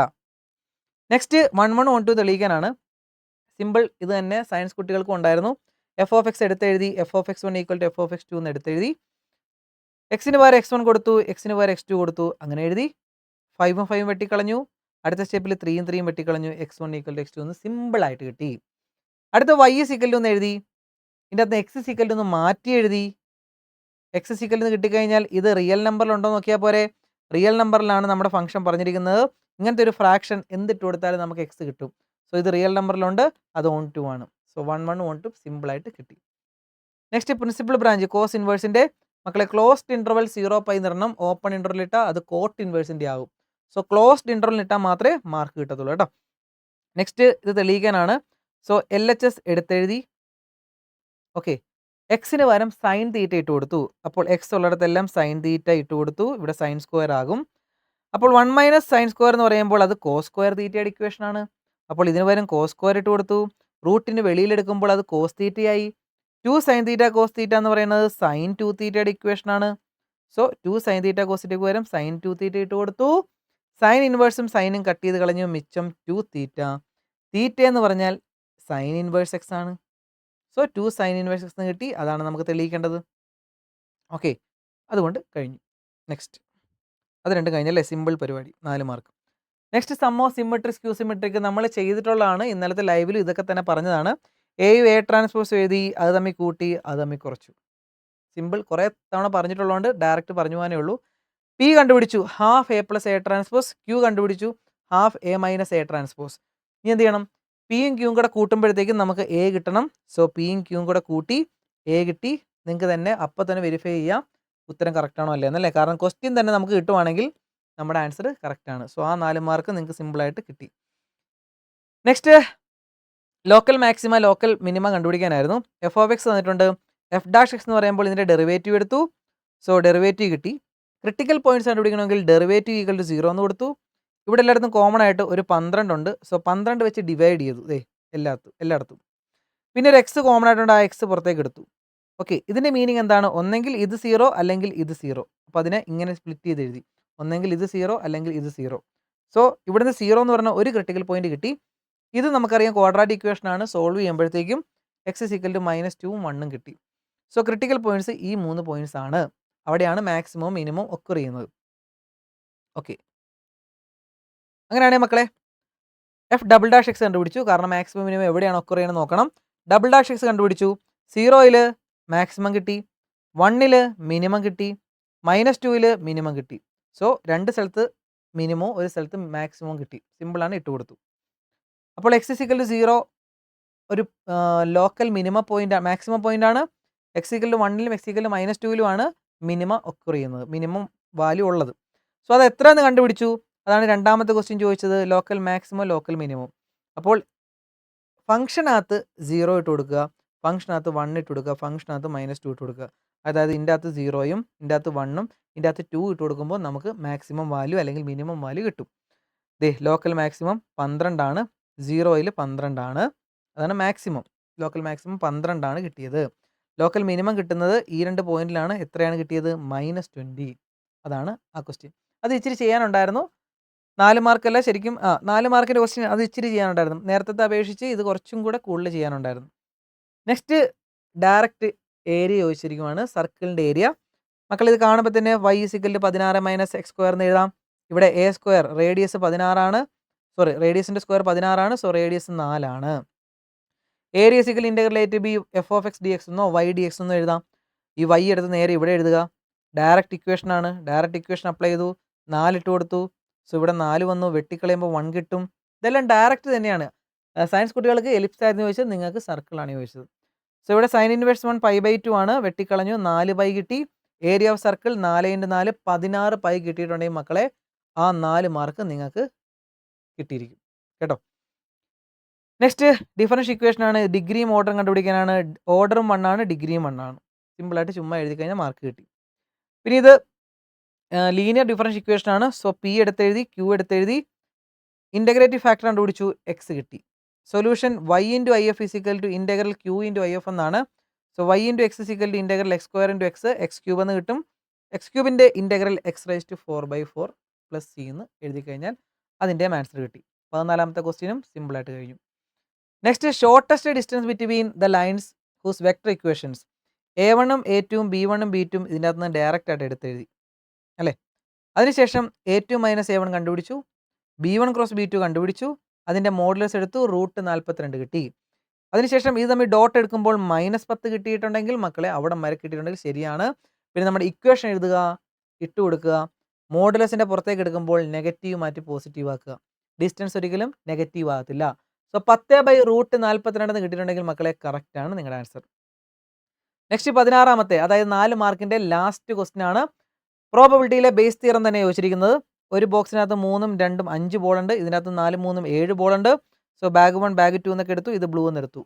നെക്സ്റ്റ് 1, 1, 1, 2 തെളിയിക്കാനാണ്. സിമ്പിൾ ഇത് തന്നെ സയൻസ് കുട്ടികൾക്കും ഉണ്ടായിരുന്നു. എഫ് ഓഫ് എക്സ് എടുത്തെഴുതി, f of x 1 equal to f of x 2 എന്ന് എടുത്തെഴുതി. എക്സിന് പകരം എക്സ് 1 കൊടുത്തു, എക്സിന് പകരം എക്സ് 2 കൊടുത്തു, അങ്ങനെ എഴുതി. 5ഉം 5ഉം വെട്ടിക്കളഞ്ഞു. അടുത്ത സ്റ്റെപ്പിൽ 3ഉം 3ഉം വെട്ടിക്കളഞ്ഞു. എക്സ് 1 ഈക്വൽ ടു എക്സ് 2 എന്ന് സിമ്പിളായിട്ട് കിട്ടി. അടുത്ത y ഈസ് ഈക്വൽ ടു എന്ന് എഴുതി. ഇതിൻ്റെ അകത്ത് എക്സ് ഈസ് ഈക്വൽ ടു എന്ന് മാറ്റി എഴുതി. എക്സ് ഈസ് ഈക്വൽ ടു എന്ന് കിട്ടിക്കഴിഞ്ഞാൽ ഇത് റിയൽ നമ്പറിലുണ്ടോ എന്ന് നോക്കിയാൽ പോരെ. റിയൽ നമ്പറിലാണ് നമ്മുടെ ഫംഗ്ഷൻ പറഞ്ഞിരിക്കുന്നത്. ഇങ്ങനത്തെ ഒരു ഫ്രാക്ഷൻ എന്തിട്ട് കൊടുത്താലും നമുക്ക് എക്സ് കിട്ടും. സോ ഇത് റിയൽ നമ്പറിലുണ്ട്, അത് ഓൺ ടു ആണ്. സോ 1 1 ഓൺ ടു സിമ്പിളായിട്ട് കിട്ടി. നെക്സ്റ്റ് പ്രിൻസിപ്പൽ ബ്രാഞ്ച് കോസ് ഇൻവേഴ്സിൻ്റെ മക്കളെ ക്ലോസ്ഡ് ഇൻ്റർവൽ 0 പൈ നിറണം. ഓപ്പൺ ഇൻ്റർവൽ ഇട്ടാൽ അത് കോട്ട് ഇൻവേഴ്സിൻ്റെ ആകും. സോ ക്ലോസ്ഡ് ഇൻ്റർവൽ ഇട്ടാൽ മാത്രമേ മാർക്ക് കിട്ടത്തുള്ളൂ കേട്ടോ. നെക്സ്റ്റ് ഇത് തെളിയിക്കാനാണ്. സോ എൽ എച്ച് എസ് എടുത്തെഴുതി. ഓക്കെ, എക്സിന് പകരം സൈൻ തീറ്റ ഇട്ട് കൊടുത്തു. അപ്പോൾ എക്സ് ഉള്ളിടത്തെല്ലാം സൈൻ തീറ്റ ഇട്ട് കൊടുത്തു. ഇവിടെ സൈൻ സ്ക്വയർ ആകും. അപ്പോൾ 1 മൈനസ് സൈൻ സ്ക്വയർ എന്ന് പറയുമ്പോൾ അത് കോസ് സ്ക്വയർ തീറ്റയുടെ ഇക്വേഷൻ ആണ്. അപ്പോൾ ഇതിന് പകരം കോസ് സ്ക്വയർ ഇട്ട് കൊടുത്തു. റൂട്ടിന് വെളിയിലെടുക്കുമ്പോൾ അത് കോസ് തീറ്റയായി. 2 സൈൻ തീറ്റ കോസ് തീറ്റ എന്ന് പറയുന്നത് സൈൻ 2 തീറ്റയുടെ ഇക്വേഷൻ ആണ്. സോ 2 സൈൻ തീറ്റ കോസ് തീറ്റയ്ക്ക് പകരം സൈൻ 2 തീറ്റ ഇട്ട് കൊടുത്തു. സൈൻ ഇൻവേഴ്സും സൈനും കട്ട് ചെയ്ത് കളഞ്ഞു. മിച്ചം 2 തീറ്റ. തീറ്റ എന്ന് പറഞ്ഞാൽ സൈൻ ഇൻവേഴ്സ് എക്സ് ആണ്. സോ 2 സൈൻ ഇൻവേഴ്സ് എക്സ് എന്ന് കിട്ടി. അതാണ് നമുക്ക് തെളിയിക്കേണ്ടത്. ഓക്കെ, അതുകൊണ്ട് കഴിഞ്ഞു. നെക്സ്റ്റ് അത് രണ്ടും കഴിഞ്ഞല്ലേ, സിമ്പിൾ പരിപാടി, 4 mark. Next sum of symmetric Q symmetric നമ്മൾ ചെയ്തിട്ടുള്ളതാണ്. ഇന്നലത്തെ ലൈവിലും ഇതൊക്കെ തന്നെ പറഞ്ഞതാണ്. എയും എ ട്രാൻസ്പോസ് എഴുതി, അത് തമ്മിൽ കൂട്ടി, അത് തമ്മിൽ കുറച്ചു. സിമ്പിൾ, കുറേ തവണ പറഞ്ഞിട്ടുള്ളതുകൊണ്ട് ഡയറക്റ്റ് പറഞ്ഞു പോകാനേ ഉള്ളൂ. പി കണ്ടുപിടിച്ചു, half A plus A transpose. Q കണ്ടുപിടിച്ചു, half A minus A transpose. ഇനി എന്ത് ചെയ്യണം? പിയും ക്യൂവും കൂടെ കൂട്ടുമ്പോഴത്തേക്കും നമുക്ക് എ കിട്ടണം. സോ പിയും ക്യൂവും കൂടെ കൂട്ടി എ കിട്ടി. നിങ്ങൾക്ക് തന്നെ അപ്പം തന്നെ വെരിഫൈ ചെയ്യാം ഉത്തരം കറക്റ്റ് ആണോ അല്ലേ എന്നല്ലേ. കാരണം ക്വസ്റ്റ്യൻ തന്നെ നമുക്ക് കിട്ടുവാണെങ്കിൽ നമ്മുടെ ആൻസർ കറക്റ്റ് ആണ്. സോ ആ 4 മാർക്ക് നിങ്ങൾക്ക് സിമ്പിളായിട്ട് കിട്ടി. Next local maxima local minimum കണ്ടുപിടിക്കാനായിരുന്നു. എഫ് ഓഫ് എക്സ് തന്നിട്ടുണ്ട്. എഫ് ഡാഷ് എക്സ് എന്ന് പറയുമ്പോൾ ഇതിൻ്റെ ഡെറിവേറ്റീവ് എടുത്തു. സോ ഡെറിവേറ്റീവ് കിട്ടി. ക്രിട്ടിക്കൽ പോയിന്റ്സ് കണ്ടുപിടിക്കണമെങ്കിൽ ഡെറിവേറ്റീവ് ഈക്വൽ ടു 0 എന്ന് കൊടുത്തു. ഇവിടെ എല്ലായിടത്തും കോമൺ ആയിട്ട് ഒരു 12 ഉണ്ട്. സോ 12 വെച്ച് ഡിവൈഡ് ചെയ്തു എല്ലായിടത്തും. പിന്നെ ഒരു എക്സ് കോമൺ ആയിട്ടുണ്ട്, ആ എക്സ് പുറത്തേക്ക് എടുത്തു. ഓക്കെ, ഇതിൻ്റെ മീനിങ് എന്താണ്? ഒന്നെങ്കിൽ ഇത് 0 അല്ലെങ്കിൽ ഇത് 0. അപ്പോൾ അതിനെ ഇങ്ങനെ സ്പ്ലിറ്റ് ചെയ്ത് എഴുതി. ഒന്നെങ്കിൽ ഇത് 0 അല്ലെങ്കിൽ ഇത് 0. സോ ഇവിടുന്ന് 0 എന്ന് പറഞ്ഞാൽ ഒരു ക്രിട്ടിക്കൽ പോയിന്റ് കിട്ടി. ഇത് നമുക്കറിയാം ക്വാഡ്രാറ്റിക് ഇക്വേഷൻ ആണ്. സോൾവ് ചെയ്യുമ്പോഴത്തേക്കും എക്സ് ഇസ് ഈക്വൽ ടു -2ഉം 1ഉം കിട്ടി. സോ ക്രിട്ടിക്കൽ പോയിന്റ്സ് ഈ 3 പോയിന്റ്സ് ആണ്. അവിടെയാണ് മാക്സിമം മിനിമം ഒക്കർ ചെയ്യുന്നത്. ഓക്കെ, അങ്ങനെയാണെങ്കിൽ മക്കളെ എഫ് ഡബിൾ ഡാഷ് എക്സ് കണ്ടുപിടിച്ചു. കാരണം മാക്സിമം മിനിമം എവിടെയാണ് ഒക്കർ ചെയ്യണമെന്ന് നോക്കണം. ഡബിൾ ഡാഷ് എക്സ് കണ്ടുപിടിച്ചു. 0ൽ മാക്സിമം കിട്ടി, 1ൽ മിനിമം കിട്ടി, -2ൽ മിനിമം കിട്ടി. സോ 2 സ്ഥലത്ത് മിനിമം, ഒരു സ്ഥലത്ത് മാക്സിമം കിട്ടി. സിമ്പിളാണ്, ഇട്ട് കൊടുത്തു. അപ്പോൾ എക്സ് ഇസ് ഈക്വൽ ടു 0 ഒരു local minimum point, maximum point ആണ്. എക്സ് ഈക്വൽ ടു 1ലും എക്സ് ഈക്വൽ ടു -2ലും ആണ് മിനിമം ഒക്കർ ചെയ്യുന്നത്, മിനിമം വാല്യൂ ഉള്ളത്. സോ അത് എത്രയെന്ന് കണ്ടുപിടിച്ചു. അതാണ് രണ്ടാമത്തെ ക്വസ്റ്റ്യൻ ചോദിച്ചത്, ലോക്കൽ മാക്സിമം ലോക്കൽ മിനിമം. അപ്പോൾ ഫംഗ്ഷനകത്ത് 0 ഇട്ട് കൊടുക്കുക, ഫംഗ്ഷനകത്ത് 1 ഇട്ട് കൊടുക്കുക, ഫംഗ്ഷനകത്ത് -2 ഇട്ട് കൊടുക്കുക. അതായത് ഇതിൻ്റെ അകത്ത് 0യും ഇതിൻ്റെ അകത്ത് 1ഉം ഇതിൻ്റെ അകത്ത് 2 ഇട്ട് കൊടുക്കുമ്പോൾ നമുക്ക് മാക്സിമം വാല്യൂ അല്ലെങ്കിൽ മിനിമം വാല്യൂ കിട്ടും. ലോക്കൽ മാക്സിമം 12 ആണ്, 0ൽ 12 ആണ്. അതാണ് മാക്സിമം. ലോക്കൽ മാക്സിമം 12 ആണ് കിട്ടിയത്. ലോക്കൽ മിനിമം കിട്ടുന്നത് ഈ 2 പോയിന്റിലാണ്. എത്രയാണ് കിട്ടിയത്? -20. അതാണ് ആ ക്വസ്റ്റ്യൻ. അത് ഇച്ചിരി ചെയ്യാനുണ്ടായിരുന്നു. 4 മാർക്കല്ല, ശരിക്കും 4 മാർക്കിൻ്റെ ക്വസ്റ്റ്യൻ. അത് ഇച്ചിരി ചെയ്യാനുണ്ടായിരുന്നു. നേരത്തെ അപേക്ഷിച്ച് ഇത് കുറച്ചും കൂടെ കൂടുതൽ ചെയ്യാനുണ്ടായിരുന്നു. നെക്സ്റ്റ് ഡയറക്റ്റ് ഏരിയ ചോദിച്ചിരിക്കുവാണ്, സർക്കിളിൻ്റെ ഏരിയ. മക്കൾ ഇത് കാണുമ്പോൾ തന്നെ y = 16 - x² എന്ന് എഴുതാം. ഇവിടെ a സ്ക്വയർ റേഡിയസ് 16 ആണ്. സോറി, റേഡിയസിൻ്റെ സ്ക്വയർ 16 ആണ്. സോ റേഡിയസ് 4 ആണ്. Area = integral a to b f of x dx എന്നോ y dx എന്നോ എഴുതാം. ഈ y എടുത്ത് നേരെ ഇവിടെ എഴുതുക. ഡയറക്റ്റ് ഇക്വേഷൻ ആണ്. ഡയറക്റ്റ് ഇക്വേഷൻ അപ്ലൈ ചെയ്തു, 4 ഇട്ട് കൊടുത്തു. സോ ഇവിടെ 4 വന്നു, വെട്ടിക്കളയുമ്പോൾ 1 കിട്ടും. ഇതെല്ലാം ഡയറക്റ്റ് തന്നെയാണ്. സയൻസ് കുട്ടികൾക്ക് എലിപ്സ് ആയിരുന്നു ചോദിച്ചത്, നിങ്ങൾക്ക് സർക്കിളാണ് ചോദിച്ചത്. സോ ഇവിടെ സൈൻ ഇൻവേഴ്സ് 1 π/2 ആണ്. വെട്ടിക്കളഞ്ഞു, 4π കിട്ടി. ഏരിയ ഓഫ് സർക്കിൾ 4 × 4 16π കിട്ടിയിട്ടുണ്ടെങ്കിൽ മക്കളെ ആ 4 മാർക്ക് നിങ്ങൾക്ക് കിട്ടിയിരിക്കും കേട്ടോ. നെക്സ്റ്റ് ഡിഫറൻഷ്യൽ ഇക്വേഷൻ ആണ്. ഡിഗ്രിയും ഓർഡറും കണ്ടുപിടിക്കാനാണ്. ഓർഡറും 1 ആണ്, ഡിഗ്രിയും 1 ആണ്. സിമ്പിളായിട്ട് ചുമ്മാ എഴുതി കഴിഞ്ഞാൽ മാർക്ക് കിട്ടി. പിന്നെ ഇത് ലീനിയർ ഡിഫറൻഷ്യൽ ഇക്വേഷൻ ആണ്. സോ പി എടുത്തെഴുതി, ക്യൂ എടുത്തെഴുതി, ഇൻ്റഗ്രേറ്റീവ് ഫാക്ടർ കണ്ടുപിടിച്ചു, എക്സ് കിട്ടി. Solution y × if = integral q × if എന്നാണ്. So y × x = integral x² × x, x³ എന്ന് കിട്ടും. x³ ഇൻ്റഗ്രൽ x⁴/4 + c എന്ന് എഴുതി കഴിഞ്ഞാൽ അതിൻ്റെ ആൻസർ കിട്ടി. 14ാമത്തെ ക്വസ്റ്റ്യനും സിമ്പിളായിട്ട് കഴിഞ്ഞു. Next shortest distance between the lines whose vector equations A1 ഉം A2 ഉം B1 ഉം B2 ഉം ഇതിൻ്റെ അകത്ത് നിന്ന് ഡയറക്റ്റ് ആയിട്ട് എടുത്തെഴുതി അല്ലേ. അതിനുശേഷം A2 മൈനസ് A1 കണ്ടുപിടിച്ചു, B1 ക്രോസ് B2 കണ്ടുപിടിച്ചു, അതിൻ്റെ മോഡുലസ് എടുത്തു, √42 കിട്ടി. അതിനുശേഷം ഇത് തമ്മിൽ ഡോട്ട് എടുക്കുമ്പോൾ -10 കിട്ടിയിട്ടുണ്ടെങ്കിൽ മക്കളെ അവിടം വരെ കിട്ടിയിട്ടുണ്ടെങ്കിൽ ശരിയാണ്. പിന്നെ നമ്മുടെ ഇക്വേഷൻ എഴുതുക, ഇട്ട് കൊടുക്കുക. മോഡുലസിൻ്റെ പുറത്തേക്ക് എടുക്കുമ്പോൾ നെഗറ്റീവ് മാറ്റി പോസിറ്റീവ് ആക്കുക. ഡിസ്റ്റൻസ് ഒരിക്കലും നെഗറ്റീവ് ആകത്തില്ല. സോ 10/√42 കിട്ടിയിട്ടുണ്ടെങ്കിൽ മക്കളെ കറക്റ്റ് ആണ് നിങ്ങളുടെ ആൻസർ. നെക്സ്റ്റ് 16ാമത്തെ, അതായത് 4 മാർക്കിൻ്റെ ലാസ്റ്റ് ക്വസ്റ്റ്യൻ ആണ്. പ്രോബബിലിറ്റിയിലെ ബേസ് തിയറം തന്നെ ചോദിച്ചിരിക്കുന്നത്. ഒരു ബോക്സിനകത്ത് 3ഉം 2ഉം 5 ബോളുണ്ട്. ഇതിനകത്ത് 4ഉം 3ഉം 7 ബോളുണ്ട്. സോ ബാഗ് 1 ബാഗ് 2 എന്നൊക്കെ എടുത്തു, ഇത് ബ്ലൂ എന്ന് എടുത്തു.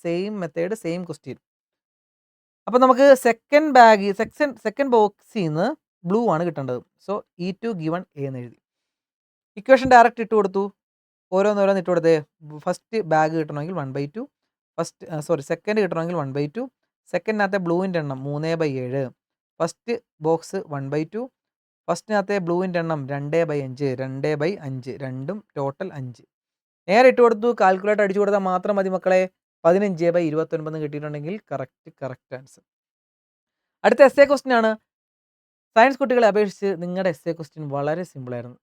Same method, same question. അപ്പോൾ നമുക്ക് സെക്കൻഡ് ബോക്സിൽ നിന്ന് ബ്ലൂ ആണ് കിട്ടേണ്ടത്. സോ E2 ഗിവൺ A എന്ന് എഴുതി. ഇക്വേഷൻ ഡയറക്റ്റ് ഇട്ട് കൊടുത്തു, ഓരോന്നോരോന്ന് ഇട്ട് കൊടുത്തേ. ഫസ്റ്റ് ബാഗ് കിട്ടണമെങ്കിൽ 1/2, സെക്കൻഡ് കിട്ടണമെങ്കിൽ 1/2, സെക്കൻഡിനകത്തെ ബ്ലൂവിൻ്റെ എണ്ണം 3/7, ഫസ്റ്റ് ബോക്സ് 1/2, ഫസ്റ്റിനകത്തെ ബ്ലൂവിൻ്റെ എണ്ണം 2/5, 2/5, രണ്ടും ടോട്ടൽ 5. നേരെ ഇട്ട് കൊടുത്തു, കാൽക്കുലേറ്റർ അടിച്ചു കൊടുത്താൽ മാത്രം മതി മക്കളെ. 15/29 കിട്ടിയിട്ടുണ്ടെങ്കിൽ കറക്റ്റ് ആൻസർ. അടുത്ത എസ് എ ക്വസ്റ്റ്യൻ ആണ്. സയൻസ് കുട്ടികളെ അപേക്ഷിച്ച് നിങ്ങളുടെ എസ് എ ക്വസ്റ്റ്യൻ വളരെ സിമ്പിളായിരുന്നു.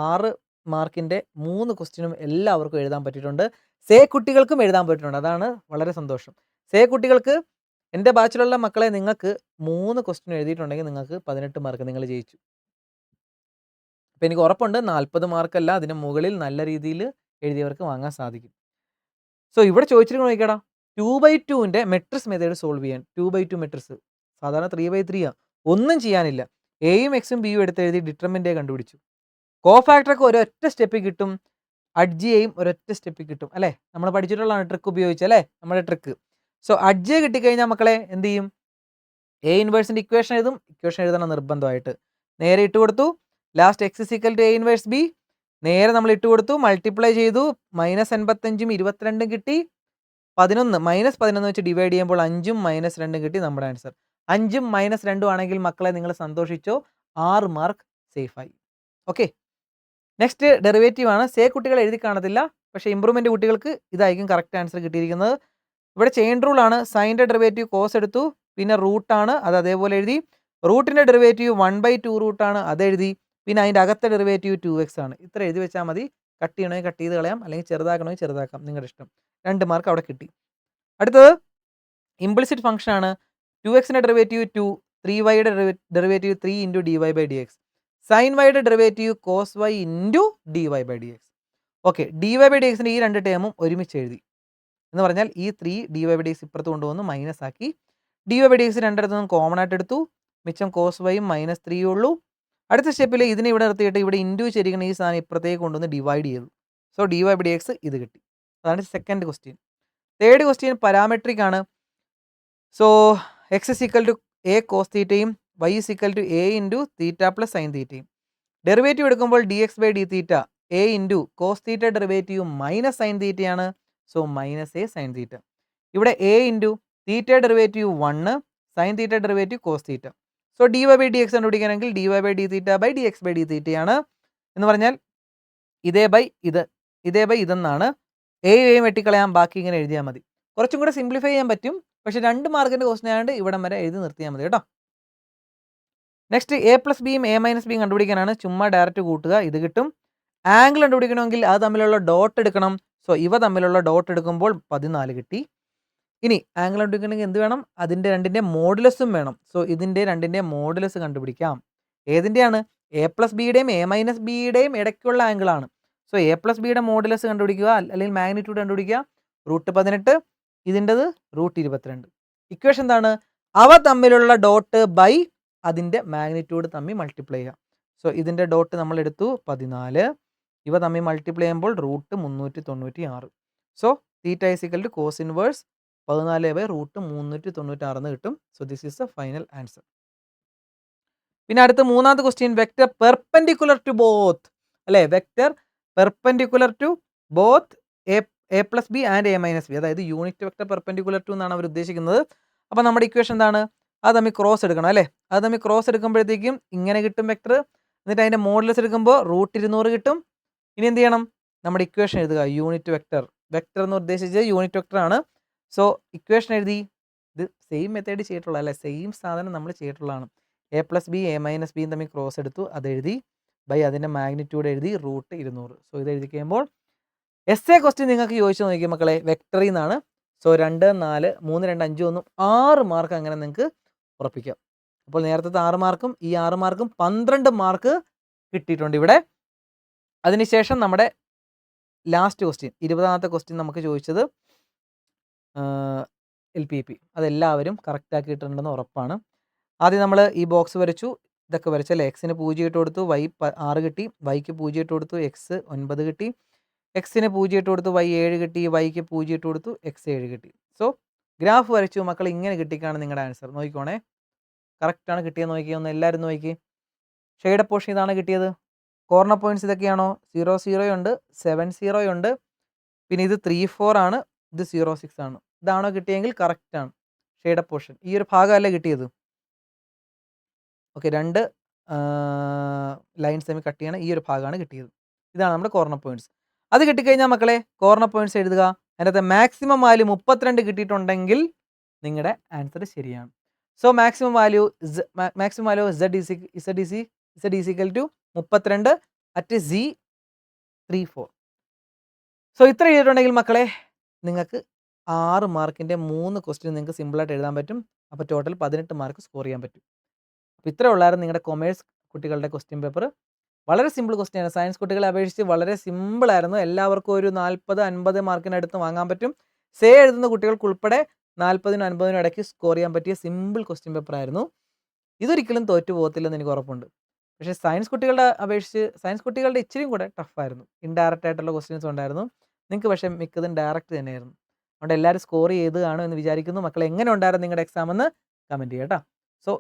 6 മാർക്കിൻ്റെ 3 ക്വസ്റ്റ്യനും എല്ലാവർക്കും എഴുതാൻ പറ്റിയിട്ടുണ്ട്. സേ കുട്ടികൾക്കും എഴുതാൻ പറ്റിയിട്ടുണ്ട്. അതാണ് വളരെ സന്തോഷം. സേ കുട്ടികൾക്ക്, എൻ്റെ ബാച്ചിലുള്ള മക്കളെ, നിങ്ങൾക്ക് 3 ക്വസ്റ്റ്യൻ എഴുതിയിട്ടുണ്ടെങ്കിൽ നിങ്ങൾക്ക് 18 മാർക്ക് നിങ്ങൾ ജയിച്ചു. അപ്പോൾ എനിക്ക് ഉറപ്പുണ്ട് 40 മാർക്കല്ല, അതിന് മുകളിൽ നല്ല രീതിയിൽ എഴുതിയവർക്ക് വാങ്ങാൻ സാധിക്കും. സോ ഇവിടെ ചോദിച്ചിരിക്കുന്നത് നോക്കിക്കടാ, 2/2ൻ്റെ മെട്രിക്സ് മെത്തേഡ് സോൾവ് ചെയ്യാൻ. 2/2 മെട്രിക്സ് സാധാരണ 3/3 ആണ്. ഒന്നും ചെയ്യാനില്ല. എയും എക്സും ബിയും എടുത്തെഴുതി ഡിറ്റർമിൻ്റെ കണ്ടുപിടിച്ചു. കോഫാക്ടറൊക്കെ ഒരൊറ്റ സ്റ്റെപ്പിൽ കിട്ടും, അഡ്ജിയെയും ഒരൊറ്റ സ്റ്റെപ്പിൽ കിട്ടും അല്ലേ. നമ്മൾ പഠിച്ചിട്ടുള്ളതാണ് ട്രിക്ക് ഉപയോഗിച്ച് അല്ലേ, നമ്മുടെ ട്രിക്ക്. സോ അഡ്ജിയെ കിട്ടിക്കഴിഞ്ഞാൽ മക്കളെ എന്ത് ചെയ്യും? എ ഇൻവേഴ്സിൻ്റെ ഇക്വേഷൻ എഴുതണം നിർബന്ധമായിട്ട്. നേരെ ഇട്ട് കൊടുത്തു, last x = A inverse B. നേരെ നമ്മൾ ഇട്ട് കൊടുത്തു, മൾട്ടിപ്ലൈ ചെയ്തു, -85ഉം 22ഉം കിട്ടി. 11 -11 വെച്ച് ഡിവൈഡ് ചെയ്യുമ്പോൾ 5ഉം -2ഉം കിട്ടി. നമ്മുടെ ആൻസർ 5ഉം -2ഉം ആണെങ്കിൽ മക്കളെ നിങ്ങൾ സന്തോഷിച്ചോ, 6 മാർക്ക് സേഫായി. ഓക്കെ, നെക്സ്റ്റ് ഡെറിവേറ്റീവ് ആണ്. സേ കുട്ടികൾ എഴുതി കാണത്തില്ല, പക്ഷേ ഇമ്പ്രൂവ്മെൻറ്റ് കുട്ടികൾക്ക് ഇതായിരിക്കും കറക്റ്റ് ആൻസർ കിട്ടിയിരിക്കുന്നത്. ഇവിടെ ചെയിൻ റൂൾ ആണ്. സൈൻ്റെ ഡെറിവേറ്റീവ് കോസ് എടുത്തു, പിന്നെ റൂട്ടാണ്, അത് അതേപോലെ എഴുതി. റൂട്ടിൻ്റെ ഡെറിവേറ്റീവ് 1/2 റൂട്ടാണ്, അതെഴുതി. പിന്നെ അതിൻ്റെ അകത്തെ ഡെറിവേറ്റീവ് 2x ആണ്. ഇത്ര എഴുതി വെച്ചാൽ മതി. കട്ട് ചെയ്യണമെങ്കിൽ കട്ട് ചെയ്ത് കളയാം, അല്ലെങ്കിൽ ചെറുതാക്കണമെങ്കിൽ ചെറുതാക്കാം, നിങ്ങളുടെ ഇഷ്ടം. 2 മാർക്ക് അവിടെ കിട്ടി. അടുത്തത് ഇംപ്ലിസിറ്റ് ഫംഗ്ഷൻ ആണ്. 2xൻ്റെ ഡെറിവേറ്റീവ് 2, 3yയുടെ ഡെറിവേറ്റീവ് 3 × dy/dx, സൈൻ വൈയുടെ derivative cos y × dy/dx. Okay, dy/dxൻ്റെ ഈ 2 ടേമും ഒരുമിച്ച് എഴുതി. എന്ന് പറഞ്ഞാൽ ഈ 3 dy/dx ഇപ്പുറത്ത് കൊണ്ടുവന്ന് മൈനസ് ആക്കി. dy/dx രണ്ടിടത്തുനിന്നും കോമൺ ആയിട്ട് എടുത്തു, മിച്ചം കോസ് വൈയും -3 ഉള്ളൂ. അടുത്ത സ്റ്റെപ്പിൽ ഇതിനെ ഇവിടെ നിർത്തിയിട്ട് ഇവിടെ ഇൻറ്റു ചെയ്തിരിക്കുന്ന ഈ സാധനം ഇപ്പുറത്തേക്ക് കൊണ്ടുവന്ന് ഡിവൈഡ് ചെയ്തു. സോ dy/dx ഇത് കിട്ടി. അതാണ് second question. Third question parametric ആണ്. സോ x = A cos തീറ്റയും y = A × θ + sin തീറ്റയും. ഡെറിവേറ്റീവ് എടുക്കുമ്പോൾ dx/dθ A × cos theta derivative -sin തീറ്റയാണ്. സോ -A sin തീറ്റ. ഇവിടെ A × theta derivative 1, sin theta derivative cos theta. So dy/dx കണ്ടുപിടിക്കണമെങ്കിൽ dy/dθ/dx/dθ ആണ്. എന്ന് പറഞ്ഞാൽ ഇതേ ബൈ ഇതെന്നാണ്. എയും വെട്ടിക്കളയാം, ബാക്കി ഇങ്ങനെ എഴുതിയാൽ മതി. കുറച്ചും കൂടെ സിംപ്ലിഫൈ ചെയ്യാൻ പറ്റും, പക്ഷേ 2 മാർക്കിൻ്റെ ക്വസ്റ്റ്യൻ ആയതുകൊണ്ട് ഇവിടം വരെ എഴുതി നിർത്തിയാൽ മതി കേട്ടോ. Next A + Bയും A - Bയും കണ്ടുപിടിക്കാനാണ്. ചുമ്മാ ഡയറക്റ്റ് കൂട്ടുക, ഇത് കിട്ടും. ആംഗിൾ കണ്ടുപിടിക്കണമെങ്കിൽ അത് തമ്മിലുള്ള ഡോട്ട് എടുക്കണം. സോ ഇവ തമ്മിലുള്ള ഡോട്ട് എടുക്കുമ്പോൾ 14 കിട്ടി. ഇനി ആംഗിൾ കണ്ടുപിടിക്കണമെങ്കിൽ എന്ത് വേണം? അതിൻ്റെ രണ്ടിൻ്റെ മോഡുലസും വേണം. സോ ഇതിൻ്റെ രണ്ടിൻ്റെ മോഡുലസ് കണ്ടുപിടിക്കാം. ഏതിൻ്റെയാണ്? A + Bയുടെയും A - Bയുടെയും ഇടയ്ക്കുള്ള ആംഗിളാണ്. സോ A + Bയുടെ മോഡുലസ് കണ്ടുപിടിക്കുക, അല്ലെങ്കിൽ മാഗ്നിറ്റ്യൂഡ് കണ്ടുപിടിക്കുക. √18, ഇതിൻ്റെത് √22. ഇക്വേഷൻ എന്താണ്? അവ തമ്മിലുള്ള ഡോട്ട് ബൈ അതിൻ്റെ മാഗ്നിറ്റ്യൂഡ് തമ്മിൽ മൾട്ടിപ്ലൈ ചെയ്യുക. സോ ഇതിൻ്റെ ഡോട്ട് നമ്മൾ എടുത്തു 14, ഇവ തമ്മിൽ മൾട്ടിപ്ലൈ ചെയ്യുമ്പോൾ √396. സോ തീറ്റ = cos ഇൻവേഴ്സ് 14/√396 എന്ന് കിട്ടും. So this is the final answer. പിന്നെ അടുത്ത മൂന്നാമത്തെ question, vector perpendicular to both അല്ലേ, vector perpendicular to both A + B and A - B, അതായത് യൂണിറ്റ് വെക്റ്റർ പെർപെൻഡിക്കുലർ ടു എന്നാണ് അവർ ഉദ്ദേശിക്കുന്നത്. അപ്പോൾ നമ്മുടെ ഇക്വേഷൻ എന്താണ്? അത് തമ്മിൽ ക്രോസ് എടുക്കണം അല്ലേ. അത് തമ്മിൽ ക്രോസ് എടുക്കുമ്പോഴത്തേക്കും ഇങ്ങനെ കിട്ടും വെക്റ്റർ. എന്നിട്ട് അതിൻ്റെ മോഡുലസ് എടുക്കുമ്പോൾ √200 കിട്ടും. ഇനി എന്ത് ചെയ്യണം? നമ്മുടെ ഇക്വേഷൻ എഴുതുക. യൂണിറ്റ് വെക്റ്റർ എന്ന് ഉദ്ദേശിച്ചത് യൂണിറ്റ് വെക്റ്റർ ആണ്. സോ ഇക്വേഷൻ എഴുതി. ഇത് സെയിം മെത്തേഡ് ചെയ്തിട്ടുള്ള അല്ലേ, സെയിം സാധനം നമ്മൾ ചെയ്തിട്ടുള്ളതാണ്. A plus B A minus ബിയും തമ്മിൽ ക്രോസ് എടുത്തു, അത് എഴുതി, ബൈ അതിൻ്റെ മാഗ്നിറ്റ്യൂഡ് എഴുതി, റൂട്ട് 200. സോ ഇത് എഴുതി കഴിയുമ്പോൾ എസ് എ ക്വസ്റ്റ്യൻ നിങ്ങൾക്ക് ചോദിച്ചു നോക്കിയ മക്കളെ, വെക്ടറിൽ നിന്നാണ്. സോ 2, 4, 3, 2, 5, 1 6 മാർക്ക് അങ്ങനെ നിങ്ങൾക്ക് ഉറപ്പിക്കാം. അപ്പോൾ നേരത്തെ 6 മാർക്കും ഈ 6 മാർക്കും 12 മാർക്ക് കിട്ടിയിട്ടുണ്ട് ഇവിടെ. അതിനുശേഷം നമ്മുടെ ലാസ്റ്റ് ക്വസ്റ്റ്യൻ 20ാമത്തെ ക്വസ്റ്റ്യൻ നമുക്ക് ചോദിച്ചത് LPP. അതെല്ലാവരും കറക്റ്റ് ആക്കിയിട്ടുണ്ടെന്ന് ഉറപ്പാണ്. ആദ്യം നമ്മൾ ഈ ബോക്സ് വരച്ചു, ഇതൊക്കെ വരച്ചല്ലേ. എക്സിന് 0 ഇട്ട് കൊടുത്തു, വൈ 6 കിട്ടി, വൈക്ക് 0 ഇട്ട് കൊടുത്തു, എക്സ് 9 കിട്ടി, എക്സിന് 0 ഇട്ട് കൊടുത്തു, വൈ 7 കിട്ടി, വൈക്ക് 0 ഇട്ട് കൊടുത്തു, എക്സ് 7 കിട്ടി. സോ ഗ്രാഫ് വരച്ചു മക്കൾ, ഇങ്ങനെ കിട്ടിക്കാണ് നിങ്ങളുടെ ആൻസർ. നോക്കിക്കോണേ, കറക്റ്റാണ് കിട്ടിയത്. നോക്കിയോ, ഒന്ന് എല്ലാവരും നോക്കി. ഷെയ്ഡ് പോർഷൻ ഇതാണ് കിട്ടിയത്. Corner points ഇതൊക്കെയാണോ? 0, 0 ഉണ്ട്, 7, 0 ഉണ്ട്, പിന്നെ ഇത് 3, 4 ആണ്, ഇത് 0, 6 ആണ്. ഇതാണോ കിട്ടിയെങ്കിൽ കറക്റ്റാണ്. ഷെയ്ഡ് പോർഷൻ ഈ ഒരു ഭാഗമല്ലേ കിട്ടിയത്. ഓക്കെ, 2 ലൈൻസ് തമ്മിൽ കട്ട് ചെയ്യണം, ഈ ഒരു ഭാഗമാണ് കിട്ടിയത്. ഇതാണ് നമ്മുടെ കോർണർ പോയിന്റ്സ്. അത് കിട്ടിക്കഴിഞ്ഞാൽ മക്കളെ കോർണർ പോയിന്റ്സ് എഴുതുക. അതിനകത്ത് മാക്സിമം വാല്യൂ 32 കിട്ടിയിട്ടുണ്ടെങ്കിൽ നിങ്ങളുടെ ആൻസർ ശരിയാണ്. So maximum value Z is equal to 32 at Z34. So ഇത്ര ചെയ്തിട്ടുണ്ടെങ്കിൽ മക്കളെ നിങ്ങൾക്ക് 6 മാർക്കിൻ്റെ 3 ക്വസ്റ്റ്യൻ നിങ്ങൾക്ക് സിമ്പിളായിട്ട് എഴുതാൻ പറ്റും. അപ്പോൾ ടോട്ടൽ 18 മാർക്ക് സ്കോർ ചെയ്യാൻ പറ്റും. അപ്പോൾ ഇത്ര ഉള്ളായിരുന്നു നിങ്ങളുടെ കൊമേഴ്സ് കുട്ടികളുടെ ക്വസ്റ്റ്യൻ പേപ്പർ. വളരെ സിമ്പിൾ ക്വസ്റ്റ്യനാണ്. സയൻസ് കുട്ടികളെ അപേക്ഷിച്ച് വളരെ സിമ്പിളായിരുന്നു. എല്ലാവർക്കും ഒരു 40-50 മാർക്കിനടുത്ത് വാങ്ങാൻ പറ്റും. സേ എഴുതുന്ന കുട്ടികൾക്കുൾപ്പെടെ 40-നും 50-നും ഇടയ്ക്ക് സ്കോർ ചെയ്യാൻ പറ്റിയ സിമ്പിൾ ക്വസ്റ്റ്യൻ പേപ്പറായിരുന്നു. ഇതൊരിക്കലും തോറ്റു പോകത്തില്ലെന്ന് എനിക്ക് ഉറപ്പുണ്ട്. പക്ഷേ സയൻസ് കുട്ടികളുടെ അപേക്ഷിച്ച് സയൻസ് കുട്ടികളുടെ ഇച്ചിരിയും കൂടെ ടഫായിരുന്നു. ഇൻഡയറക്റ്റ് ആയിട്ടുള്ള ക്വസ്റ്റ്യൻസ് ഉണ്ടായിരുന്നു. നിങ്ങൾക്ക് പക്ഷേ മിക്കതും ഡയറക്റ്റ് തന്നെയായിരുന്നു. അതുകൊണ്ട് എല്ലാവരും സ്കോർ ചെയ്ത് കാണും എന്ന് വിചാരിക്കുന്നു. മക്കൾ എങ്ങനെ ഉണ്ടായിരുന്നു നിങ്ങളുടെ എക്സാം എന്ന് കമൻറ്റ് ചെയ്യുക കേട്ടോ. സോ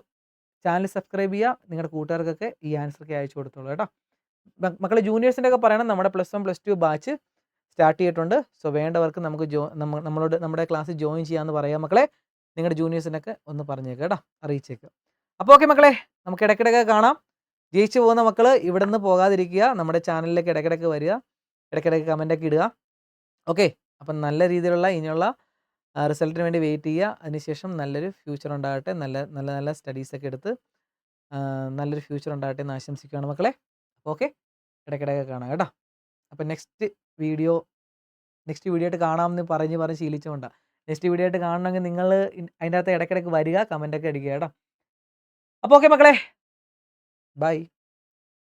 ചാനൽ സബ്സ്ക്രൈബ് ചെയ്യുക, നിങ്ങളുടെ കൂട്ടുകാർക്കൊക്കെ ഈ ആൻസറൊക്കെ അയച്ചു കൊടുത്തോളൂ കേട്ടോ. മക്കളെ ജൂനിയേഴ്സിൻ്റെ ഒക്കെ പറയണം, നമ്മുടെ +1 +2 ബാച്ച് സ്റ്റാർട്ട് ചെയ്തിട്ടുണ്ട്. സോ വേണ്ടവർക്ക് നമുക്ക് നമ്മുടെ ക്ലാസ്സിൽ ജോയിൻ ചെയ്യാമെന്ന് പറയാം മക്കളെ. നിങ്ങളുടെ ജൂനിയേഴ്സിനൊക്കെ ഒന്ന് പറഞ്ഞേക്കുക കേട്ടോ, അറിയിച്ചേക്കുക. അപ്പോൾ ഓക്കെ മക്കളെ, നമുക്ക് ഇടയ്ക്കിടയ്ക്ക് കാണാം. ജയിച്ചു പോകുന്ന മക്കൾ ഇവിടെ നിന്ന് പോകാതിരിക്കുക, നമ്മുടെ ചാനലിലേക്ക് ഇടയ്ക്കിടയ്ക്ക് വരിക, ഇടയ്ക്കിടയ്ക്ക് കമൻറ്റൊക്കെ ഇടുക. ഓക്കെ, അപ്പം നല്ല രീതിയിലുള്ള ഇനിയുള്ള റിസൾട്ടിന് വേണ്ടി വെയിറ്റ് ചെയ്യുക. അതിനുശേഷം നല്ലൊരു ഫ്യൂച്ചർ ഉണ്ടാകട്ടെ, നല്ല സ്റ്റഡീസൊക്കെ എടുത്ത് നല്ലൊരു ഫ്യൂച്ചർ ഉണ്ടാകട്ടെ എന്ന് ആശംസിക്കുകയാണ് മക്കളെ. അപ്പോൾ ഓക്കെ, ഇടയ്ക്കിടയ്ക്ക് കാണാം കേട്ടോ. അപ്പം നെക്സ്റ്റ് വീഡിയോ ആയിട്ട് കാണാമെന്ന് പറഞ്ഞ് ശീലിച്ചുകൊണ്ടാണ്. നെക്സ്റ്റ് വീഡിയോ ആയിട്ട് കാണണമെങ്കിൽ നിങ്ങൾ അതിൻ്റെ അകത്ത് ഇടയ്ക്കിടയ്ക്ക് വരിക, കമൻറ്റൊക്കെ അടിക്കുക കേട്ടോ. അപ്പോൾ ഓക്കെ മക്കളെ, ബൈ.